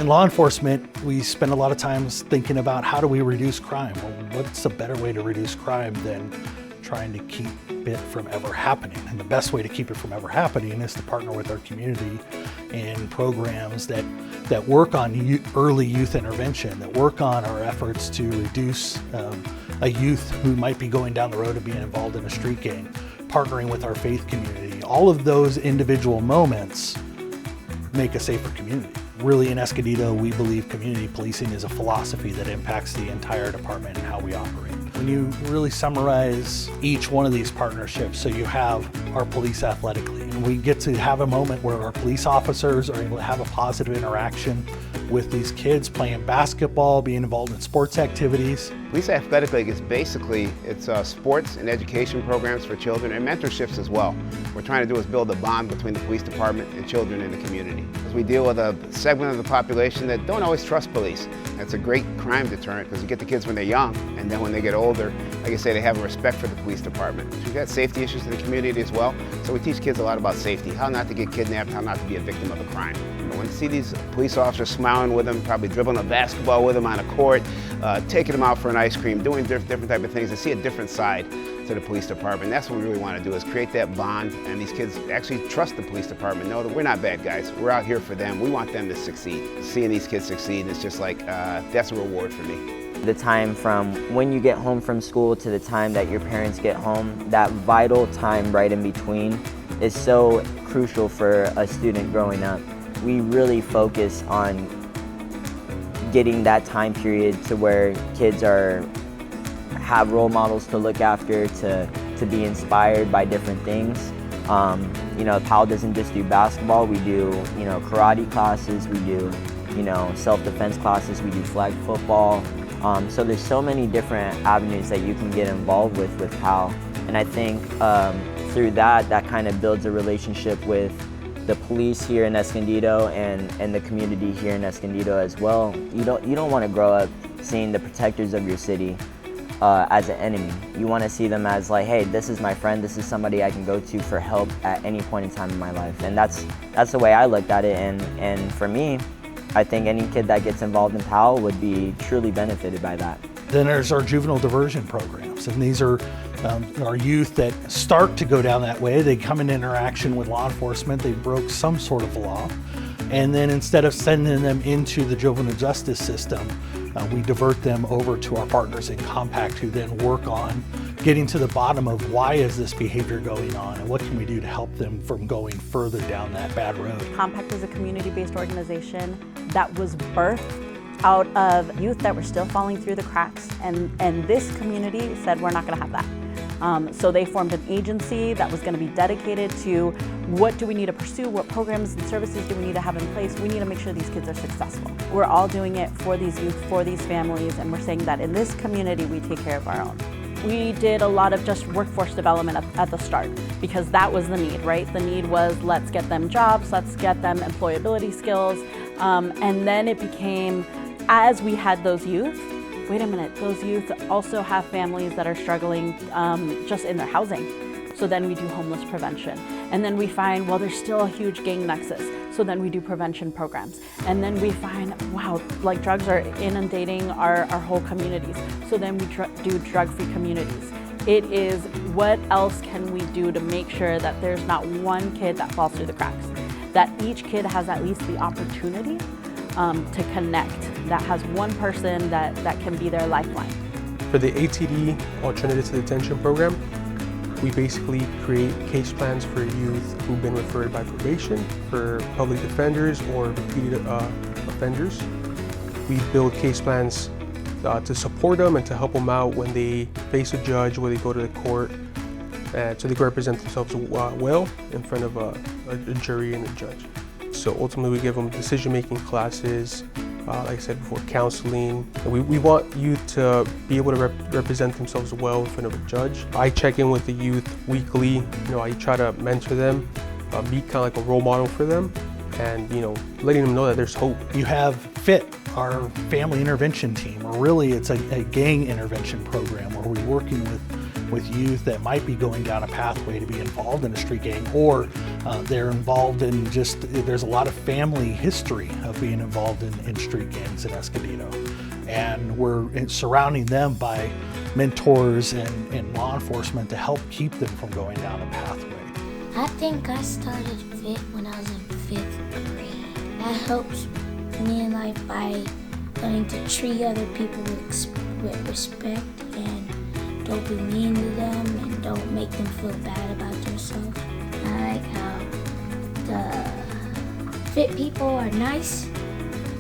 In law enforcement, we spend a lot of times thinking about how do we reduce crime? Well, what's a better way to reduce crime than trying to keep it from ever happening? And the best way to keep it from ever happening is to partner with our community in programs that work on early youth intervention, that work on our efforts to reduce a youth who might be going down the road of being involved in a street gang, partnering with our faith community. All of those individual moments make a safer community. Really, in Escondido, we believe community policing is a philosophy that impacts the entire department and how we operate. When you really summarize each one of these partnerships, so you have our police athletically, and we get to have a moment where our police officers are able to have a positive interaction with these kids playing basketball, being involved in sports activities. Police Athletic League is basically, it's sports and education programs for children and mentorships as well. What we're trying to do is build a bond between the police department and children in the community. As we deal with a segment of the population that don't always trust police. That's a great crime deterrent because you get the kids when they're young, and then when they get older, like I say, they have a respect for the police department. We've got safety issues in the community as well, so we teach kids a lot about safety, how not to get kidnapped, how not to be a victim of a crime. When you see these police officers smiling with them, probably dribbling a basketball with them on a court, taking them out for an ice cream, doing different type of things, they see a different side to the police department. That's what we really want to do, is create that bond, and these kids actually trust the police department, know that we're not bad guys, we're out here for them, we want them to succeed. Seeing these kids succeed is just like, that's a reward for me. The time from when you get home from school to the time that your parents get home, that vital time right in between is so crucial for a student growing up. We really focus on getting that time period to where kids have role models to look after, to be inspired by different things. Powell doesn't just do basketball, we do, karate classes, we do, self-defense classes, we do flag football. So there's so many different avenues that you can get involved with Powell. And I think through that kind of builds a relationship with the police here in Escondido and the community here in Escondido as well. You don't want to grow up seeing the protectors of your city as an enemy. You want to see them as like, hey, this is my friend, this is somebody I can go to for help at any point in time in my life. And that's the way I looked at it. And for me, I think any kid that gets involved in Powell would be truly benefited by that. Then there's our juvenile diversion programs, and these are our youth that start to go down that way. They come in interaction with law enforcement, they broke some sort of law, and then instead of sending them into the juvenile justice system, we divert them over to our partners in Compact, who then work on getting to the bottom of why is this behavior going on and what can we do to help them from going further down that bad road. Compact is a community-based organization that was birthed out of youth that were still falling through the cracks, and this community said we're not going to have that. So they formed an agency that was going to be dedicated to what do we need to pursue, what programs and services do we need to have in place. We need to make sure these kids are successful. We're all doing it for these youth, for these families, and we're saying that in this community we take care of our own. We did a lot of just workforce development at the start because that was the need, right? The need was let's get them jobs, let's get them employability skills, and then it became, as we had those youth, wait a minute, those youth also have families that are struggling just in their housing. So then we do homeless prevention. And then we find, well, there's still a huge gang nexus. So then we do prevention programs. And then we find, wow, like drugs are inundating our whole communities. So then we do drug-free communities. It is what else can we do to make sure that there's not one kid that falls through the cracks, that each kid has at least the opportunity to connect, that has one person that can be their lifeline. For the ATD, Alternative to Detention program, we basically create case plans for youth who've been referred by probation, for public defenders or repeated offenders. We build case plans to support them and to help them out when they face a judge, when they go to the court, so they can represent themselves well in front of a jury and a judge. So ultimately we give them decision-making classes, like I said before, counseling. We want youth to be able to represent themselves well in front of a judge. I check in with the youth weekly. I try to mentor them, be kind of like a role model for them, and letting them know that there's hope. You have FIT, our family intervention team, or really it's a gang intervention program where we're working with youth that might be going down a pathway to be involved in a street gang, or they're involved in there's a lot of family history of being involved in street gangs in Escondido. And we're surrounding them by mentors and law enforcement to help keep them from going down a pathway. I think I started FIT when I was in 5th grade. That helps me in life by learning to treat other people with respect and don't be mean to them and don't make them feel bad about themselves. I like how the FIT people are nice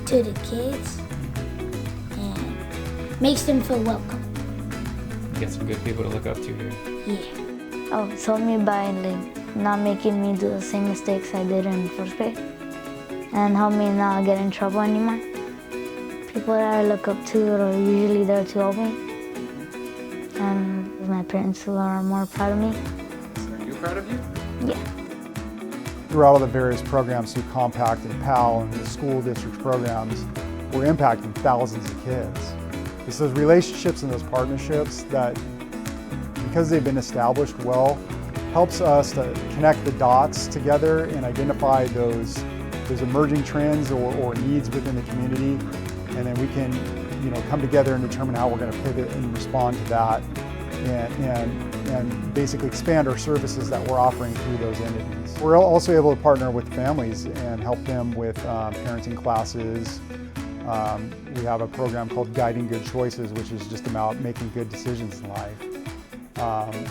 to the kids and makes them feel welcome. Get some good people to look up to here. Yeah. Oh, it's helped me by not making me do the same mistakes I did in 1st grade, and helped me not get in trouble anymore. People that I look up to are usually there to help me, and my parents who are more proud of me. Are you proud of you? Yeah. Throughout all the various programs through Compact and PAL and the school district programs, we're impacting thousands of kids. It's those relationships and those partnerships that, because they've been established well, helps us to connect the dots together and identify those emerging trends or needs within the community, and then we can, come together and determine how we're going to pivot and respond to that, and basically expand our services that we're offering through those entities. We're also able to partner with families and help them with parenting classes. We have a program called Guiding Good Choices, which is just about making good decisions in life.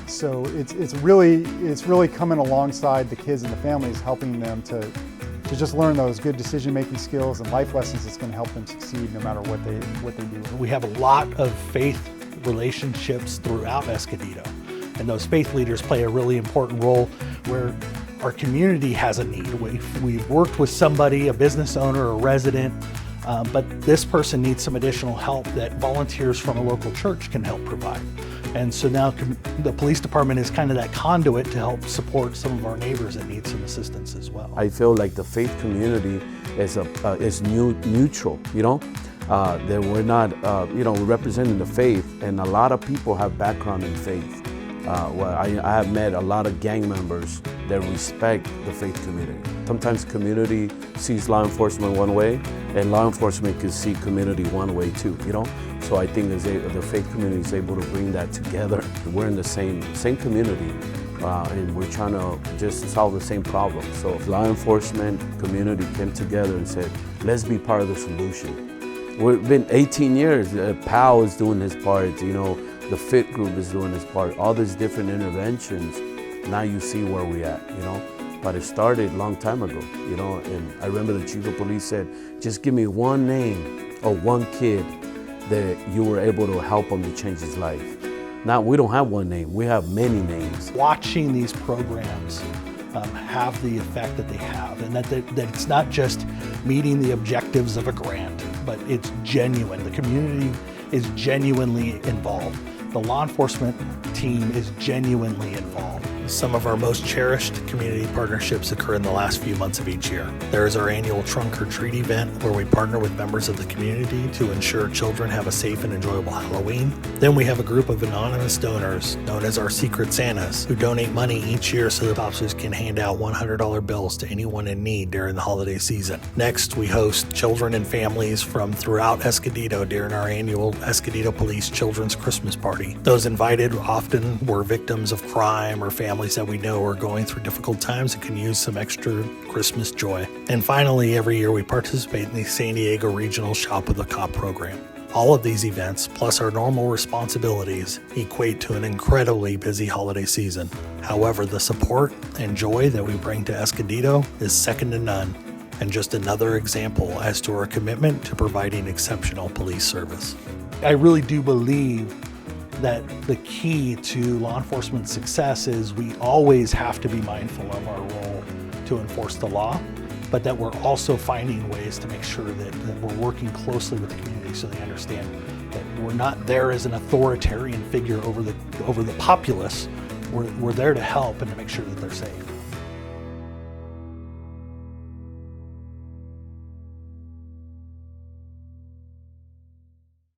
So it's really coming alongside the kids and the families, helping them to just learn those good decision-making skills and life lessons that's going to help them succeed no matter what they do. We have a lot of faith relationships throughout Escondido, and those faith leaders play a really important role where our community has a need. We've worked with somebody, a business owner, a resident, but this person needs some additional help that volunteers from a local church can help provide. And so now the police department is kind of that conduit to help support some of our neighbors that need some assistance as well. I feel like the faith community is neutral, that we're not, we're representing the faith, and a lot of people have background in faith. I have met a lot of gang members that respect the faith community. Sometimes community sees law enforcement one way, and law enforcement can see community one way too, So I think the faith community is able to bring that together. We're in the same community, and we're trying to just solve the same problem. So if law enforcement community came together and said, let's be part of the solution. We've been 18 years, PAL is doing his part, the FIT group is doing its part, all these different interventions. Now you see where we're at, But it started a long time ago, and I remember the chief of police said, just give me one name of one kid that you were able to help him to change his life. Now, we don't have one name, we have many names. Watching these programs have the effect that they have, and that it's not just meeting the objectives of a grant, but it's genuine. The community is genuinely involved. The law enforcement team is genuinely involved. Some of our most cherished community partnerships occur in the last few months of each year. There is our annual Trunk or Treat event where we partner with members of the community to ensure children have a safe and enjoyable Halloween. Then we have a group of anonymous donors known as our Secret Santas who donate money each year so that officers can hand out $100 bills to anyone in need during the holiday season. Next, we host children and families from throughout Escondido during our annual Escondido Police Children's Christmas Party. Those invited often were victims of crime or families that we know are going through difficult times and can use some extra Christmas joy. And finally, every year we participate in the San Diego Regional Shop with a Cop program. All of these events, plus our normal responsibilities, equate to an incredibly busy holiday season. However, the support and joy that we bring to Escondido is second to none, and just another example as to our commitment to providing exceptional police service. I really do believe that the key to law enforcement success is we always have to be mindful of our role to enforce the law, but that we're also finding ways to make sure that we're working closely with the community so they understand that we're not there as an authoritarian figure over the populace. We're there to help and to make sure that they're safe.